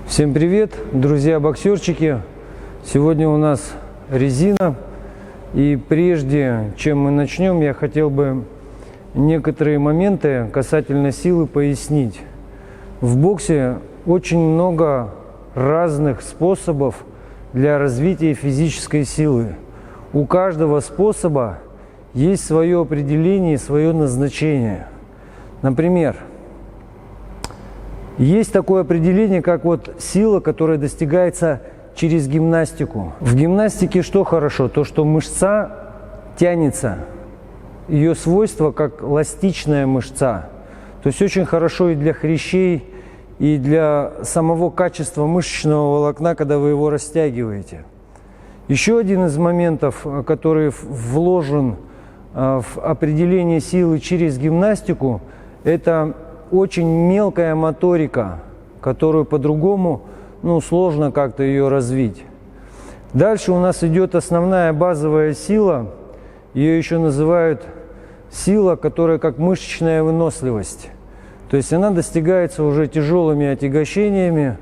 Всем привет, друзья-боксерчики! Сегодня у нас резина. И прежде чем мы начнем, я хотел бы некоторые моменты касательно силы пояснить. В боксе очень много разных способов для развития физической силы. У каждого способа есть свое определение, свое назначение. Например, есть такое определение, как вот сила, которая достигается через гимнастику. В гимнастике что хорошо? То, что мышца тянется. Ее свойство как эластичная мышца. То есть очень хорошо и для хрящей, и для самого качества мышечного волокна, когда вы его растягиваете. Еще один из моментов, который вложен в определение силы через гимнастику, это очень мелкая моторика, которую по-другому сложно как-то ее развить. Дальше у нас идет основная базовая сила. Ее еще называют сила, которая как мышечная выносливость. То есть она достигается уже тяжелыми отягощениями.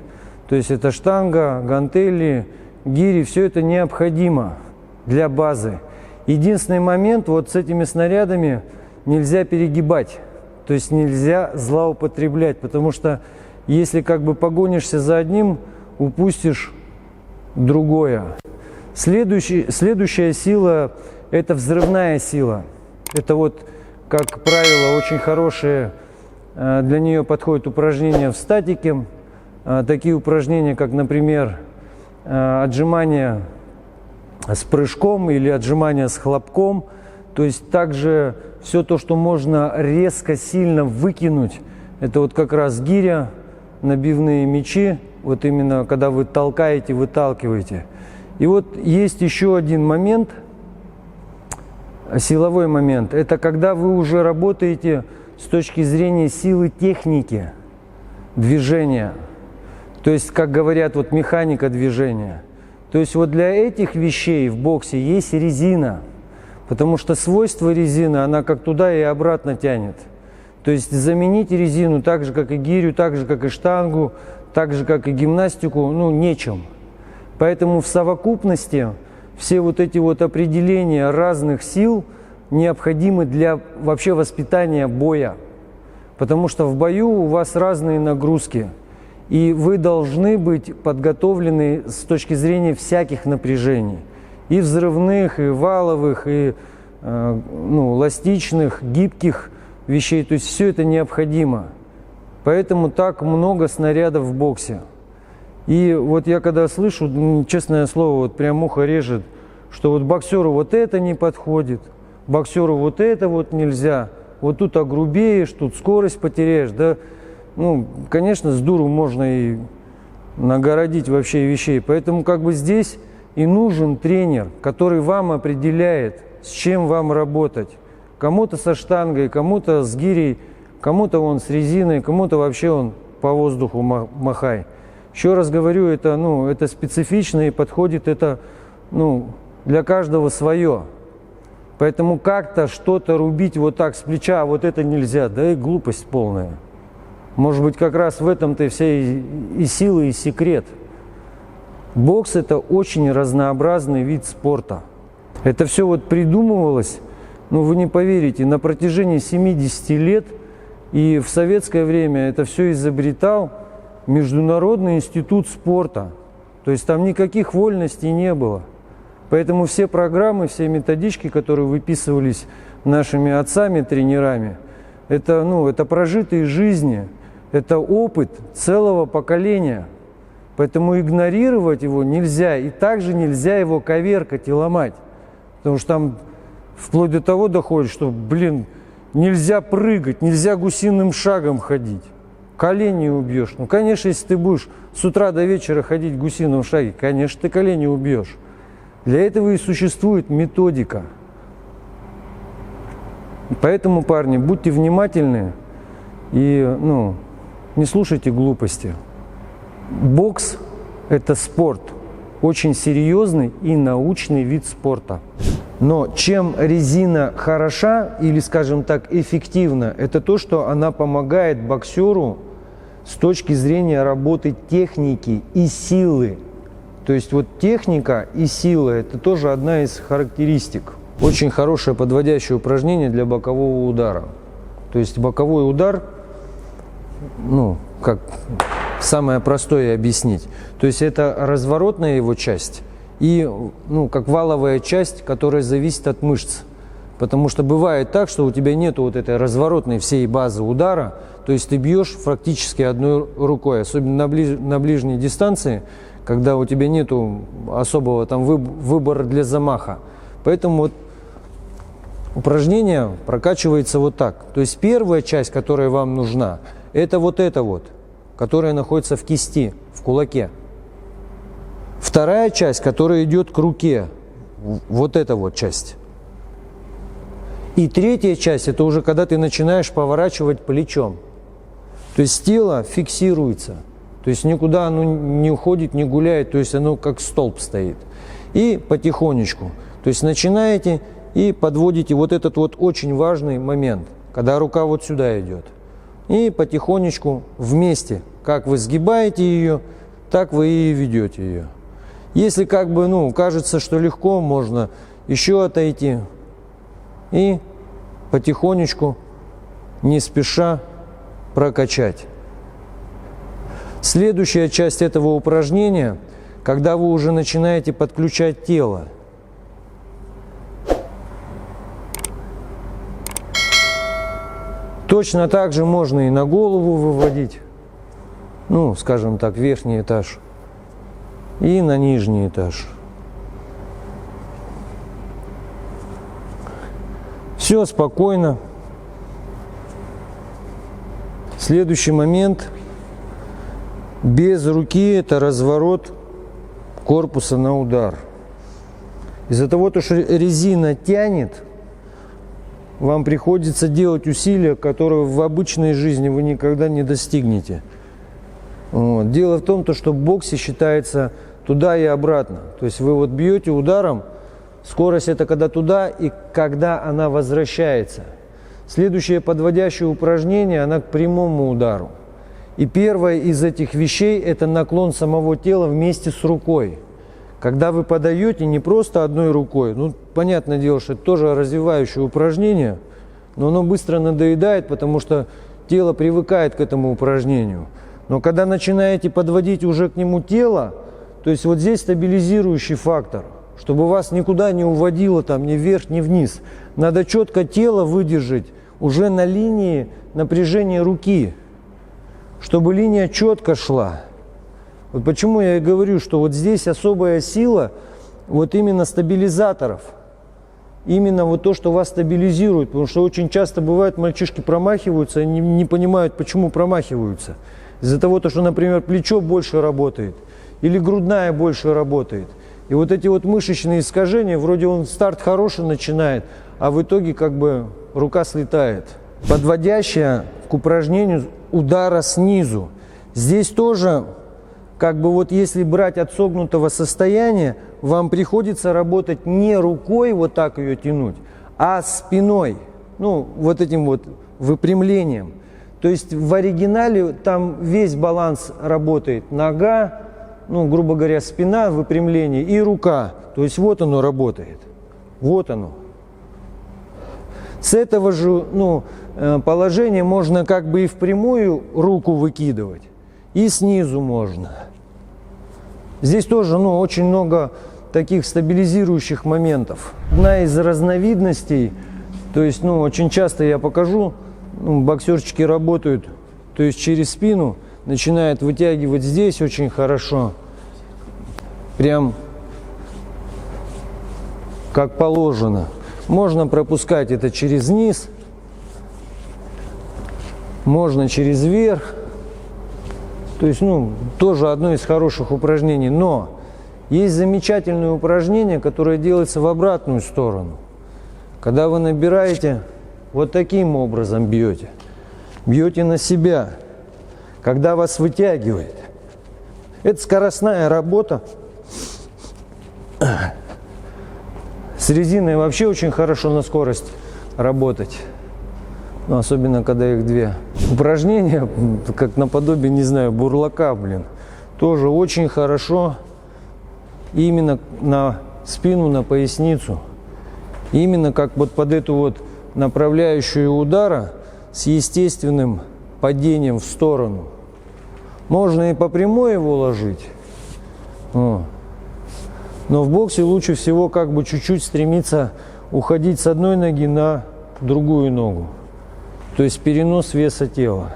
То есть это штанга, гантели, гири. Все это необходимо для базы. Единственный момент, вот с этими снарядами нельзя перегибать. То есть нельзя злоупотреблять, потому что если как бы погонишься за одним, упустишь другое. Следующая сила – это взрывная сила. Это вот, как правило, очень хорошие для нее подходят упражнения в статике. Такие упражнения, как, например, отжимания с прыжком или отжимания с хлопком. То есть также все то, что можно резко, сильно выкинуть, это вот как раз гиря, набивные мячи, вот именно когда вы толкаете, выталкиваете. И вот есть еще один момент, силовой момент, это когда вы уже работаете с точки зрения силы техники движения. То есть, как говорят, вот механика движения. То есть вот для этих вещей в боксе есть резина. Потому что свойство резины, она как туда и обратно тянет. То есть заменить резину так же, как и гирю, так же, как и штангу, так же, как и гимнастику, нечем. Поэтому в совокупности все вот эти вот определения разных сил необходимы для вообще воспитания боя. Потому что в бою у вас разные нагрузки. И вы должны быть подготовлены с точки зрения всяких напряжений. И взрывных, и валовых, и эластичных, гибких вещей. То есть все это необходимо. Поэтому так много снарядов в боксе. И вот я когда слышу, честное слово, вот прям ухо режет, что вот боксеру вот это не подходит, боксеру вот это вот нельзя, вот тут огрубеешь, тут скорость потеряешь. Да, конечно, с дуру можно и нагородить вообще вещей. Поэтому как бы здесь и нужен тренер, который вам определяет, с чем вам работать. Кому-то со штангой, кому-то с гирей, кому-то он с резиной, кому-то вообще он по воздуху махай. Еще раз говорю, это специфично и подходит это для каждого свое. Поэтому как-то что-то рубить вот так с плеча, вот это нельзя, да и глупость полная. Может быть, как раз в этом-то вся и сила, и секрет. Бокс – это очень разнообразный вид спорта. Это все вот придумывалось, вы не поверите, на протяжении 70 лет. И в советское время это все изобретал Международный институт спорта. То есть там никаких вольностей не было. Поэтому все программы, все методички, которые выписывались нашими отцами, тренерами, это прожитые жизни, это опыт целого поколения. Поэтому игнорировать его нельзя. И также нельзя его коверкать и ломать. Потому что там вплоть до того доходит, что, нельзя прыгать, нельзя гусиным шагом ходить. Колени убьешь. Конечно, если ты будешь с утра до вечера ходить в гусином шаге, конечно, ты колени убьешь. Для этого и существует методика. Поэтому, парни, будьте внимательны и не слушайте глупости. Бокс – это спорт, очень серьезный и научный вид спорта. Но чем резина хороша или, скажем так, эффективна, это то, что она помогает боксеру с точки зрения работы техники и силы. То есть вот техника и сила – это тоже одна из характеристик. Очень хорошее подводящее упражнение для бокового удара. То есть боковой удар, ну, как самое простое объяснить, то есть это разворотная его часть и, ну, как валовая часть, которая зависит от мышц. Потому что бывает так, что у тебя нету вот этой разворотной всей базы удара, то есть ты бьешь практически одной рукой, особенно на ближней дистанции, когда у тебя нету особого там выбора для замаха. Поэтому вот упражнение прокачивается вот так. То есть первая часть, которая вам нужна, это вот эта вот, которая находится в кисти, в кулаке. Вторая часть, которая идет к руке, вот эта вот часть. И третья часть, это уже когда ты начинаешь поворачивать плечом. То есть тело фиксируется. То есть никуда оно не уходит, не гуляет, то есть оно как столб стоит. И потихонечку. То есть начинаете и подводите вот этот вот очень важный момент, когда рука вот сюда идет. И потихонечку вместе, как вы сгибаете ее, так вы и ведете ее. Если как бы, ну, кажется, что легко, можно еще отойти. И потихонечку, не спеша, прокачать. Следующая часть этого упражнения, когда вы уже начинаете подключать тело. Точно так же можно и на голову выводить, ну, скажем так, верхний этаж, и на нижний этаж. Все спокойно. Следующий момент. Без руки это разворот корпуса на удар. Из-за того, что резина тянет, вам приходится делать усилия, которые в обычной жизни вы никогда не достигнете. Вот. Дело в том, что в боксе считается туда и обратно. То есть вы вот бьете ударом, скорость это когда туда и когда она возвращается. Следующее подводящее упражнение, она к прямому удару. И первое из этих вещей это наклон самого тела вместе с рукой. Когда вы подаете не просто одной рукой, ну, понятное дело, что это тоже развивающее упражнение, но оно быстро надоедает, потому что тело привыкает к этому упражнению. Но когда начинаете подводить уже к нему тело, то есть вот здесь стабилизирующий фактор, чтобы вас никуда не уводило там ни вверх, ни вниз. Надо четко тело выдержать уже на линии напряжения руки, чтобы линия четко шла. Вот почему я и говорю, что вот здесь особая сила вот именно стабилизаторов. Именно вот то, что вас стабилизирует. Потому что очень часто бывает, мальчишки промахиваются, они не понимают, почему промахиваются. Из-за того, что, например, плечо больше работает или грудная больше работает. И вот эти вот мышечные искажения, вроде он старт хороший начинает, а в итоге как бы рука слетает. Подводящая к упражнению удара снизу. Здесь тоже, как бы вот если брать от согнутого состояния, вам приходится работать не рукой вот так ее тянуть, а спиной, ну вот этим вот выпрямлением. То есть в оригинале там весь баланс работает. Нога, ну грубо говоря, спина, выпрямление и рука. То есть вот оно работает. Вот оно. С этого же положения можно как бы и впрямую руку выкидывать, и снизу можно. Здесь тоже очень много таких стабилизирующих моментов. Одна из разновидностей, то есть очень часто я покажу, боксерчики работают, то есть через спину, начинают вытягивать здесь очень хорошо, прям как положено. Можно пропускать это через низ, можно через верх. То есть, тоже одно из хороших упражнений. Но есть замечательное упражнение, которое делается в обратную сторону. Когда вы набираете, вот таким образом бьете. Бьете на себя, когда вас вытягивает. Это скоростная работа. С резиной вообще очень хорошо на скорость работать. Особенно, когда их две. Упражнение, как наподобие, не знаю, бурлака, тоже очень хорошо именно на спину, на поясницу. Именно как вот под эту вот направляющую удара с естественным падением в сторону. Можно и по прямой его ложить. Но в боксе лучше всего как бы чуть-чуть стремиться уходить с одной ноги на другую ногу. То есть перенос веса тела.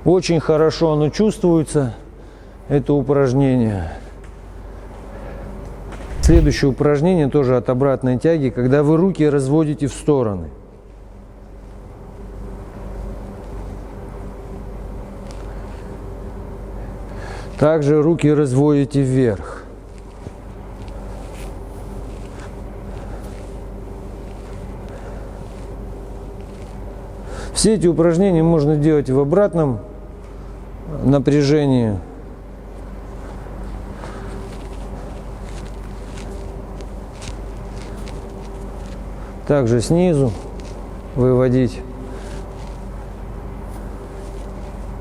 Очень хорошо оно чувствуется, это упражнение. Следующее упражнение тоже от обратной тяги, когда вы руки разводите в стороны. Также руки разводите вверх. Все эти упражнения можно делать в обратном напряжении. Также снизу выводить.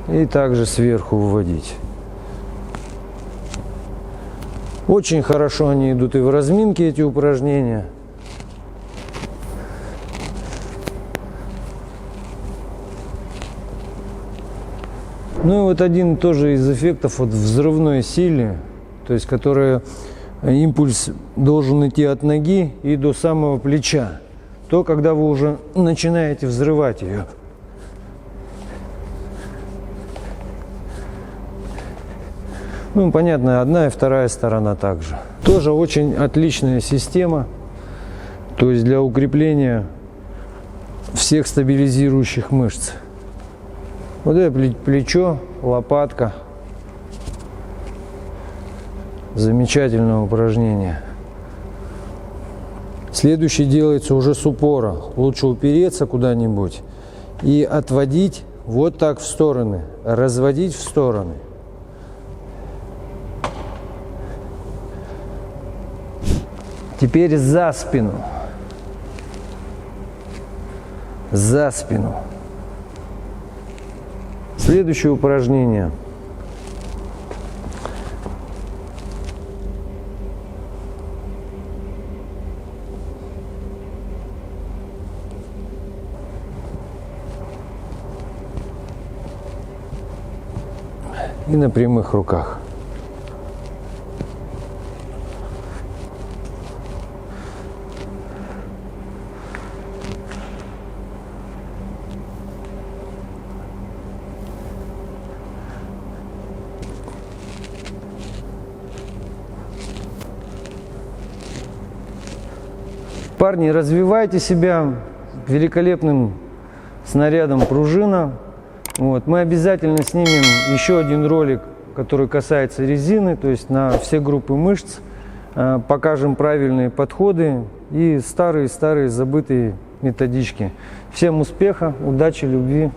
И также сверху выводить. Очень хорошо они идут и в разминке, эти упражнения. Ну и вот один тоже из эффектов от взрывной силы, то есть который импульс должен идти от ноги и до самого плеча, то когда вы уже начинаете взрывать ее. Ну, понятно, одна и вторая сторона также. Тоже очень отличная система, то есть для укрепления всех стабилизирующих мышц. Вот это плечо, лопатка. Замечательное упражнение. Следующий делается уже с упора. Лучше упереться куда-нибудь и отводить вот так в стороны, разводить в стороны. Теперь за спину. За спину. Следующее упражнение. И на прямых руках. Парни, развивайте себя великолепным снарядом пружина. Вот. Мы обязательно снимем еще один ролик, который касается резины, то есть на все группы мышц. Покажем правильные подходы и старые забытые методички. Всем успеха, удачи, любви.